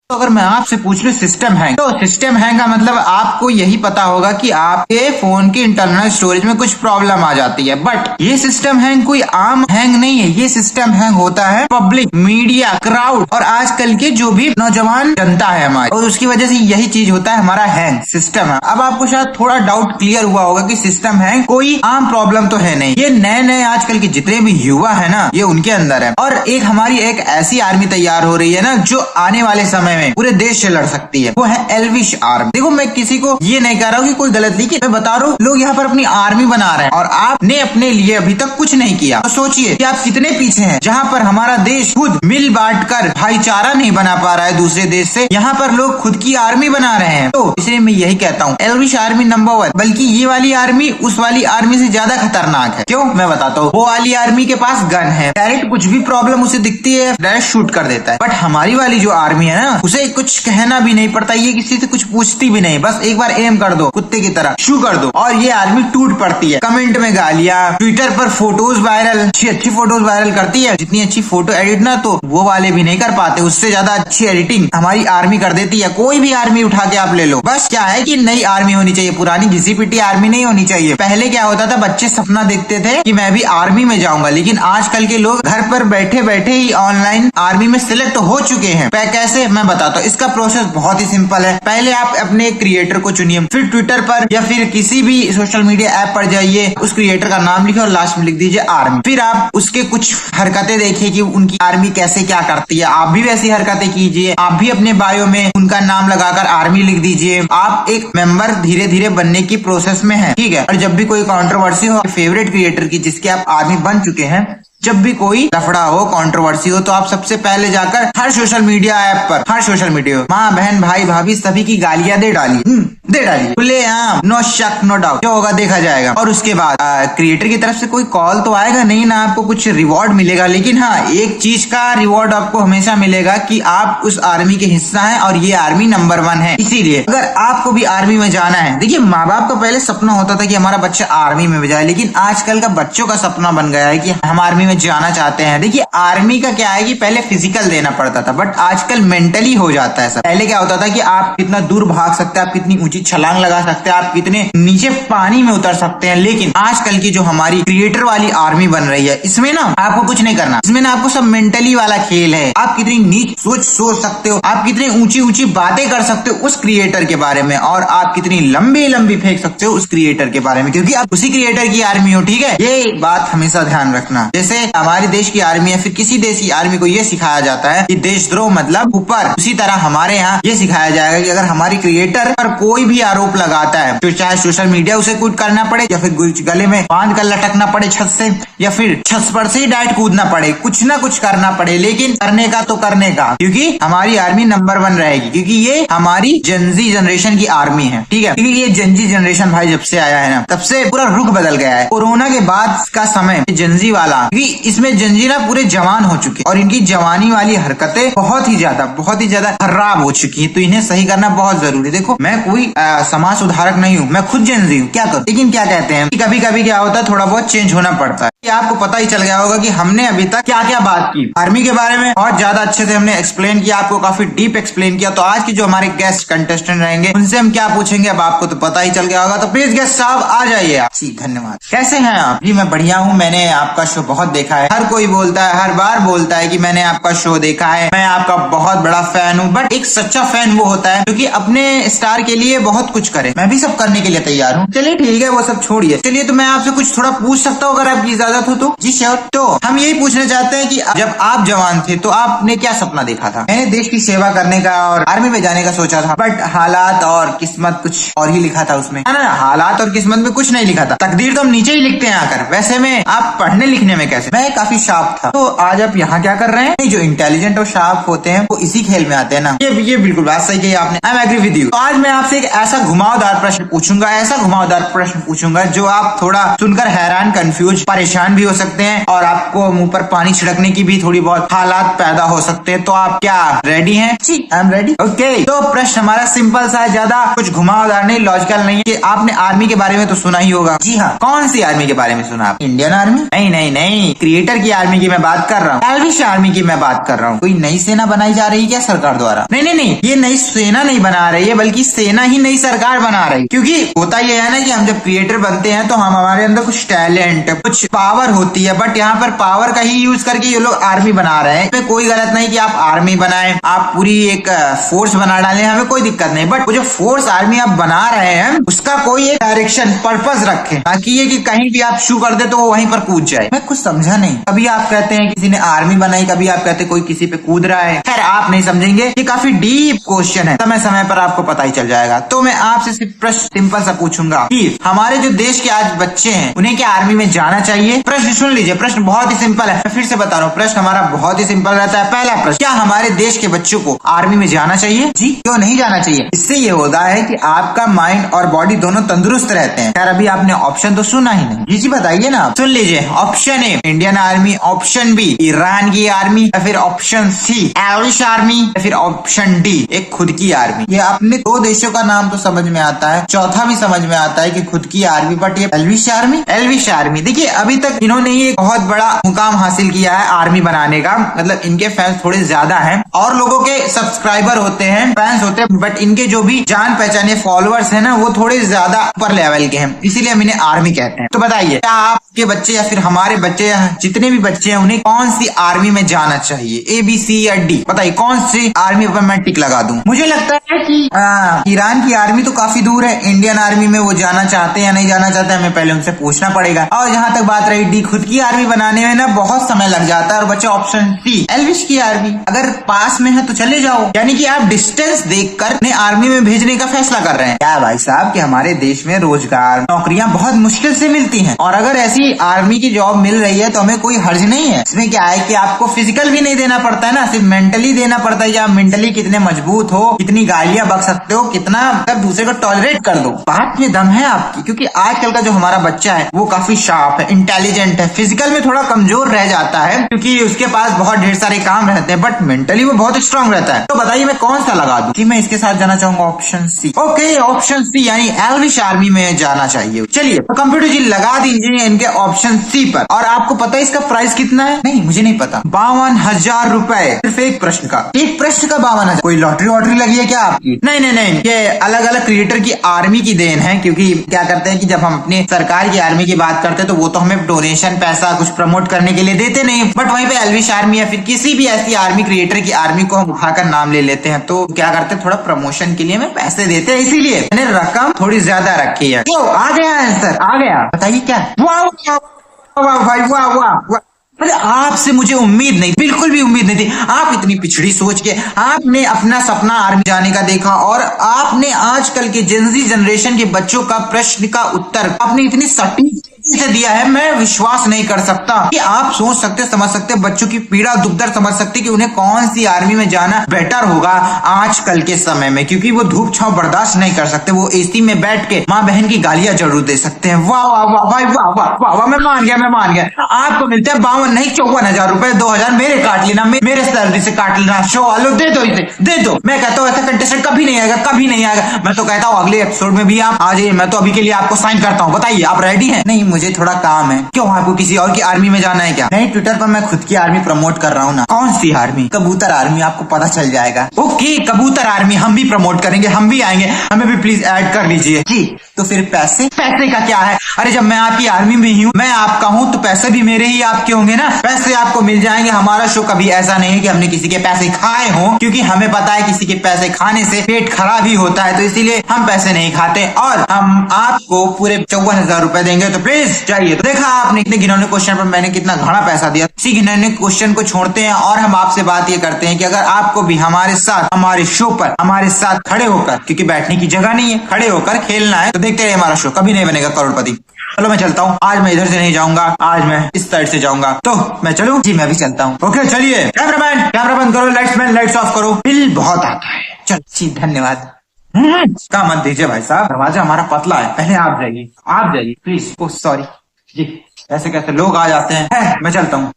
तो अगर मैं आपसे पूछ लूं सिस्टम हैंग, तो सिस्टम हैंग का मतलब आपको यही पता होगा कि आपके फोन के इंटरनल स्टोरेज में कुछ प्रॉब्लम आ जाती है। बट ये सिस्टम हैंग कोई आम हैंग नहीं है। ये सिस्टम हैंग होता है पब्लिक, मीडिया, क्राउड और आजकल के जो भी नौजवान जनता है हमारी, और उसकी वजह से यही चीज होता है हमारा हैंग सिस्टम है। अब आपको शायद थोड़ा डाउट क्लियर हुआ होगा कि सिस्टम हैंग कोई आम प्रॉब्लम तो है नहीं। ये नए नए आजकल के जितने भी युवा है ना, ये उनके अंदर है। और एक हमारी एक ऐसी आर्मी तैयार हो रही है ना, जो आने वाले समय में पूरे देश से लड़ सकती है। वो है एल्विश आर्मी। देखो, मैं किसी को ये नहीं कह रहा हूँ कि कोई गलत लिखे, मैं बता रहा हूँ लोग यहाँ पर अपनी आर्मी बना रहे हैं और आपने अपने लिए अभी तक कुछ नहीं किया। तो सोचिए कि आप कितने पीछे हैं। जहाँ पर हमारा देश खुद मिल बांट कर भाईचारा नहीं बना पा रहा है दूसरे देश से, यहाँ पर लोग खुद की आर्मी बना रहे हैं। तो इसलिए मैं यही कहता हूँ, एल्विश आर्मी नंबर 1। बल्कि ये वाली आर्मी उस वाली आर्मी से ज्यादा खतरनाक है। क्यों, मैं बताता हूँ। वो वाली आर्मी के पास गन है, डायरेक्ट कुछ भी प्रॉब्लम उसे दिखती है डायरेक्ट शूट कर देता है। बट हमारी वाली जो आर्मी है ना, उसे कुछ कहना भी नहीं पड़ता, ये किसी से कुछ पूछती भी नहीं, बस एक बार एम कर दो, कुत्ते की तरह शू कर दो और ये आर्मी टूट पड़ती है। कमेंट में गालियां, ट्विटर पर फोटोज वायरल, अच्छी फोटोज वायरल करती है। जितनी अच्छी फोटो एडिट ना तो वो वाले भी नहीं कर पाते, उससे ज्यादा अच्छी एडिटिंग हमारी आर्मी कर देती है। कोई भी आर्मी उठा के आप ले लो, बस क्या है कि नई आर्मी होनी चाहिए, पुरानी घिसी पिटी आर्मी नहीं होनी चाहिए। पहले क्या होता था, बच्चे सपना देखते थे कि मैं भी आर्मी में जाऊंगा, लेकिन आजकल के लोग घर पर बैठे बैठे ही ऑनलाइन आर्मी में सिलेक्ट हो चुके हैं। कैसे, मैं बताता हूँ। इसका प्रोसेस बहुत ही सिंपल है। पहले आप अपने क्रिएटर को चुनिए, फिर ट्विटर पर या फिर किसी भी सोशल मीडिया ऐप पर जाइए, उस क्रिएटर का नाम लिखे और लास्ट में लिख दीजिए आर्मी। फिर आप उसके कुछ हरकतें देखिए कि उनकी आर्मी कैसे क्या करती है, आप भी वैसी हरकतें कीजिए। आप भी अपने बायो में उनका नाम लगाकर आर्मी लिख दीजिए। आप एक मेंबर धीरे धीरे बनने की प्रोसेस में है, ठीक है। और जब भी कोई कंट्रोवर्सी हो फेवरेट क्रिएटर की जिसके आप आर्मी बन चुके हैं, जब भी कोई लफड़ा हो, कंट्रोवर्सी हो, तो आप सबसे पहले जाकर हर सोशल मीडिया ऐप पर, हर सोशल मीडिया, माँ बहन भाई भाभी सभी की गालियां दे डालिए खुले आम, नो शक नो डाउट। जो होगा देखा जाएगा। और उसके बाद क्रिएटर की तरफ से कोई कॉल तो आएगा नहीं ना, आपको कुछ रिवॉर्ड मिलेगा, लेकिन हाँ, एक चीज का रिवॉर्ड आपको हमेशा मिलेगा कि आप उस आर्मी के हिस्सा हैं और ये आर्मी नंबर 1 है। इसीलिए अगर आपको भी आर्मी में जाना है, देखिए माँ बाप का पहले सपना होता था कि हमारा बच्चा आर्मी में जाए, लेकिन आजकल का बच्चों का सपना बन गया है कि हम आर्मी में जाना चाहते हैं। देखिए आर्मी का क्या है कि पहले फिजिकल देना पड़ता था, बट आजकल मेंटली हो जाता है सब। पहले क्या होता था कि आप कितना दूर भाग सकते हैं, आप कितनी ऊंची छलांग लगा सकते हैं, आप कितने नीचे पानी में उतर सकते हैं। लेकिन आजकल की जो हमारी क्रिएटर वाली आर्मी बन रही है, इसमें ना आपको कुछ नहीं करना, इसमें ना आपको सब मेंटली वाला खेल है। आप कितनी नीच सोच सकते हो, आप कितनी ऊंची ऊंची बातें कर सकते हो उस क्रिएटर के बारे में, और आप कितनी लंबी लंबी फेंक सकते हो उस क्रिएटर के बारे में, क्योंकि आप उसी क्रिएटर की आर्मी हो, ठीक है। ये बात हमेशा ध्यान रखना। जैसे हमारे देश की आर्मी है, फिर किसी देश की आर्मी को ये सिखाया जाता है कि देशद्रोह मतलब ऊपर, उसी तरह हमारे यहाँ ये सिखाया जाएगा कि अगर हमारी क्रिएटर पर कोई भी आरोप लगाता है तो चाहे सोशल मीडिया उसे कुछ करना पड़े, या फिर गले में बांध कर लटकना पड़े छत से, या फिर छत पर से ही डायरेक्ट कूदना पड़े, कुछ ना कुछ करना पड़े, लेकिन करने का तो करने का, क्योंकि हमारी आर्मी नंबर 1 रहेगी, क्योंकि ये हमारी जनजी जनरेशन की आर्मी है, ठीक है। क्योंकि ये जनजी जनरेशन भाई जब से आया है ना, तब से पूरा रुख बदल गया है। कोरोना के बाद का समय जनजी वाला, क्योंकि इसमें जनजी ना पूरे जवान हो चुके और इनकी जवानी वाली हरकतें बहुत ही ज्यादा खराब हो चुकी है, तो इन्हें सही करना बहुत जरूरी। देखो मैं कोई समाज सुधारक नहीं हूँ, मैं खुद जेनजी हूँ, क्या करूँ। लेकिन क्या कहते हैं कि कभी कभी क्या होता है, थोड़ा बहुत चेंज होना पड़ता है। आपको पता ही चल गया होगा कि हमने अभी तक क्या क्या बात की आर्मी के बारे में, बहुत ज्यादा अच्छे से हमने एक्सप्लेन किया, आपको काफी डीप एक्सप्लेन किया। तो आज की जो हमारे गेस्ट कंटेस्टेंट रहेंगे उनसे हम क्या पूछेंगे अब आपको तो पता ही चल गया होगा। तो प्लीज गेस्ट साहब आ जाइए आप। जी धन्यवाद। कैसे हैं आप? जी मैं बढ़िया हूँ, मैंने आपका शो बहुत देखा है। हर कोई बोलता है, हर बार बोलता है कि मैंने आपका शो देखा है, मैं आपका बहुत बड़ा फैन हूँ। बट एक सच्चा फैन वो होता है जो कि अपने स्टार के लिए बहुत कुछ करे। मैं भी सब करने के लिए तैयार हूँ। चलिए ठीक है, वो सब छोड़िए। चलिए तो मैं आपसे कुछ थोड़ा पूछ सकता हूँ अगर आपकी इजाजत हो तो? जी श्योर। तो हम यही पूछना चाहते हैं कि जब आप जवान थे तो आपने क्या सपना देखा था? मैंने देश की सेवा करने का और आर्मी में जाने का सोचा था, बट हालात और किस्मत कुछ और ही लिखा था उसमें, है ना। हालात और किस्मत में कुछ नहीं लिखा था, तकदीर तो हम नीचे ही लिखते हैं आकर। वैसे में आप पढ़ने लिखने में कैसे? मैं काफी शार्प था। तो आज आप यहाँ क्या कर रहे हैं? नहीं, जो इंटेलिजेंट और शार्प होते हैं वो इसी खेल में आते हैं ना। ये बिल्कुल बात सही कही आपने, I am agree with you. तो आज मैं आपसे एक ऐसा घुमावदार प्रश्न पूछूंगा जो आप थोड़ा सुनकर हैरान, कंफ्यूज, परेशान भी हो सकते हैं और आपको मुंह पर पानी छिड़कने की भी थोड़ी बहुत हालात पैदा हो सकते हैं। तो आप क्या रेडी हैं? जी, आई एम रेडी। ओके, तो प्रश्न हमारा सिंपल सा है, ज्यादा कुछ घुमावदार नहीं, लॉजिकल नहीं है। आपने आर्मी के बारे में तो सुना ही होगा। जी हाँ, कौन सी आर्मी के बारे में सुना आप? Indian army? नहीं, क्रिएटर की आर्मी की मैं बात कर रहा हूँ, एल्विश आर्मी की मैं बात कर रहा हूँ। कोई नई सेना बनाई जा रही है क्या सरकार द्वारा? नहीं, ये नई सेना नहीं बना रही है, बल्कि सेना ही नई सरकार बना रही है। क्योंकि होता यह है ना कि हम जब क्रिएटर बनते हैं तो हमारे अंदर कुछ टैलेंट, कुछ पावर होती है, बट यहाँ पर पावर का ही यूज करके ये लोग आर्मी बना रहे हैं। इसमें कोई गलत नहीं कि आप आर्मी बनाएं, आप पूरी एक फोर्स बना डालें, हमें कोई दिक्कत नहीं। बट वो जो फोर्स आर्मी आप बना रहे हैं उसका कोई एक डायरेक्शन, पर्पस रखें, ताकि ये कि कहीं भी आप शू कर दे तो वो वहीं पर कूद जाए। मैं कुछ समझा नहीं। कभी आप कहते हैं किसी ने आर्मी बनाई, कभी आप कहते हैं कोई किसी पे कूद रहा है। खैर, आप नहीं समझेंगे, ये काफी डीप क्वेश्चन है, समय समय पर आपको पता ही चल जाएगा। तो मैं आपसे सिर्फ प्रश्न सिंपल सा पूछूंगा कि हमारे जो देश के आज बच्चे हैं उन्हें क्या आर्मी में जाना चाहिए? प्रश्न सुन लीजिए, प्रश्न बहुत ही सिंपल है। मैं फिर से बता रहा हूँ, प्रश्न हमारा बहुत ही सिंपल रहता है। पहला प्रश्न, क्या हमारे देश के बच्चों को आर्मी में जाना चाहिए? जी, क्यों नहीं जाना चाहिए? इससे ये होता है कि आपका माइंड और बॉडी दोनों तंदुरुस्त रहते हैं। खैर, अभी आपने ऑप्शन तो सुना ही नहीं। जी बताइए ना, सुन लीजिए। Option A Indian army, option B Iran की आर्मी, या फिर ऑप्शन सी एल्विश आर्मी, या फिर ऑप्शन डी एक खुद की आर्मी। ये अपने दो देशों का नाम तो समझ में आता है, चौथा भी समझ में आता है कि खुद की आर्मी, बट ये एल्विश आर्मी। देखिए, अभी तक इन्होंने एक बहुत बड़ा मुकाम हासिल किया है आर्मी बनाने का। मतलब इनके फैंस थोड़े ज्यादा हैं और लोगों के सब्सक्राइबर होते हैं, फैंस होते हैं, बट इनके जो भी जान पहचाने फॉलोअर्स है ना, वो थोड़े ज्यादा ऊपर लेवल के हैं, इसीलिए हम इन्हें आर्मी कहते हैं। तो बताइए, क्या आपके बच्चे या फिर हमारे बच्चे, जितने भी बच्चे हैं, उन्हें कौन सी आर्मी में जाना चाहिए? ए, बी, सी या डी? बताइए कौन सी आर्मी पर मैं टिक लगा दूं? मुझे लगता है कि ईरान की आर्मी तो काफी दूर है। इंडियन आर्मी में वो जाना चाहते हैं या नहीं जाना चाहते, हमें पहले उनसे पूछना पड़ेगा। और जहाँ तक बात रही डी, खुद की आर्मी बनाने में ना बहुत समय लग जाता है। और बच्चा ऑप्शन सी एल्विश की आर्मी, अगर पास में है तो चले जाओ। यानी कि आप डिस्टेंस देखकर अपने आर्मी में भेजने का फैसला कर रहे हैं। क्या भाई साहब कि हमारे देश में रोजगार, नौकरियां बहुत मुश्किल से मिलती हैं, और अगर ऐसी आर्मी की जॉब मिल रही है तो हमें कोई हर्ज नहीं है। इसमें क्या है कि आपको फिजिकल भी नहीं देना पड़ता है ना, सिर्फ मेंटली देना पड़ता है कि आप मेंटली कितने मजबूत हो, कितनी गालियां बक सकते हो, कितना मतलब दूसरे को टॉलरेट कर दो। बात में दम है आपकी, क्योंकि आजकल का जो हमारा बच्चा है वो काफी शार्प है, इंटेलिजेंट है। फिजिकल में थोड़ा कमजोर रह जाता है क्योंकि उसके पास बहुत ढेर सारे काम रहते हैं, बट मेंटली वो बहुत स्ट्रांग रहता है। तो बताइए मैं कौन सा लगा दूं? कि मैं इसके साथ जाना चाहूंगा option C. Okay, option C यानी एल्विश आर्मी में जाना चाहिए। चलिए तो कंप्यूटर जी लगा दीजिए इनके ऑप्शन सी पर। और आपको पता है इसका प्राइस कितना है? नहीं, मुझे नहीं पता। 52,000 रुपए सिर्फ एक प्रश्न का। एक प्रश्न का 52,000। कोई लॉटरी वॉटरी लगी है क्या आपकी? नहीं, ये अलग अलग क्रिएटर की आर्मी की देन है। क्योंकि क्या करते हैं कि जब हम अपने सरकार की आर्मी की बात करते हैं तो वो तो हमें डोनेशन, पैसा कुछ प्रमोट करने के लिए देते नहीं, बट वहीं पे एल्विश आर्मी या फिर किसी भी ऐसी आर्मी, क्रिएटर की आर्मी को हम उठाकर नाम ले लेते हैं। तो क्या करते हैं, थोड़ा प्रमोशन के लिए हमें पैसे देते हैं, इसीलिए मैंने रकम थोड़ी ज्यादा रखी है। तो आ गया आंसर, आ गया। बताइए क्या? वाह भाई, वाह। आपसे मुझे उम्मीद नहीं, बिल्कुल भी उम्मीद नहीं थी। आप इतनी पिछड़ी सोच के आपने अपना सपना आर्मी जाने का देखा, और आपने आजकल के जेनजी जनरेशन के बच्चों का प्रश्न का उत्तर आपने इतनी सटीक से दिया है। मैं विश्वास नहीं कर सकता कि आप सोच सकते, समझ सकते, बच्चों की पीड़ा दुख दर्द समझ सकते कि उन्हें कौन सी आर्मी में जाना बेटर होगा आजकल के समय में, क्योंकि वो धूप छांव बर्दाश्त नहीं कर सकते। वो एसी में बैठ के माँ बहन की गालियां जरूर दे सकते हैं। वाह भाई, वाह, मैं मान गया। आपको मिलते हैं 52 नहीं 54,000 रुपए। 2,000 मेरे काट लेना, मेरे सैलरी से काट लेना। शो वालों दे दो इसे, दे दो। मैं कहता हूँ ऐसा कंटेस्टेंट कभी नहीं आएगा। मैं तो कहता हूँ अगले एपिसोड में भी आप आ जाइए। मैं तो अभी के लिए आपको साइन करता हूँ। बताइए आप रेडी हैं? नहीं, मुझे थोड़ा काम है। क्यों, आपको किसी और की आर्मी में जाना है क्या? नहीं, ट्विटर पर मैं खुद की आर्मी प्रमोट कर रहा हूँ ना। कौन सी आर्मी? कबूतर आर्मी, आपको पता चल जाएगा। ओके, कबूतर आर्मी हम भी प्रमोट करेंगे, हम भी आएंगे, हमें भी प्लीज ऐड कर लीजिए जी। तो फिर पैसे का क्या है? अरे जब मैं आपकी आर्मी में ही हूँ, मैं आपका हूँ, तो पैसे भी मेरे ही आपके होंगे ना। पैसे आपको मिल जाएंगे। हमारा शो कभी ऐसा नहीं है कि हमने किसी के पैसे खाए हों, क्योंकि हमें पता है किसी के पैसे खाने से पेट खराब ही होता है, तो इसीलिए हम पैसे नहीं खाते। और हम आपको पूरे 54,000 रुपए देंगे। तो प्लीज जाइए। तो देखा आपने कितने घिनौने क्वेश्चन पर मैंने कितना घना पैसा दिया। इसी घिनौने क्वेश्चन को छोड़ते हैं और हम आपसे बात ये करते हैं कि अगर आपको भी हमारे साथ, हमारे शो पर हमारे साथ खड़े होकर, क्योंकि बैठने की जगह नहीं है, खड़े होकर खेलना है, तो देखते रहिए हमारा शो। कभी नहीं बनेगा करोड़पति। चलो मैं चलता हूँ। आज मैं इधर से नहीं जाऊंगा, आज मैं इस साइड से जाऊंगा। तो मैं चलूं? जी मैं भी चलता हूँ। ओके चलिए। कैमरा बंद करो, लाइट्स ऑफ करो। बिल बहुत आता है। चलो जी, धन्यवाद। का मत दीजिए भाई साहब, दरवाजा हमारा पतला है, पहले आप जाइए, आप जाइए प्लीज। ओ सॉरी जी, ऐसे कैसे लोग आ जाते हैं, मैं चलता हूँ।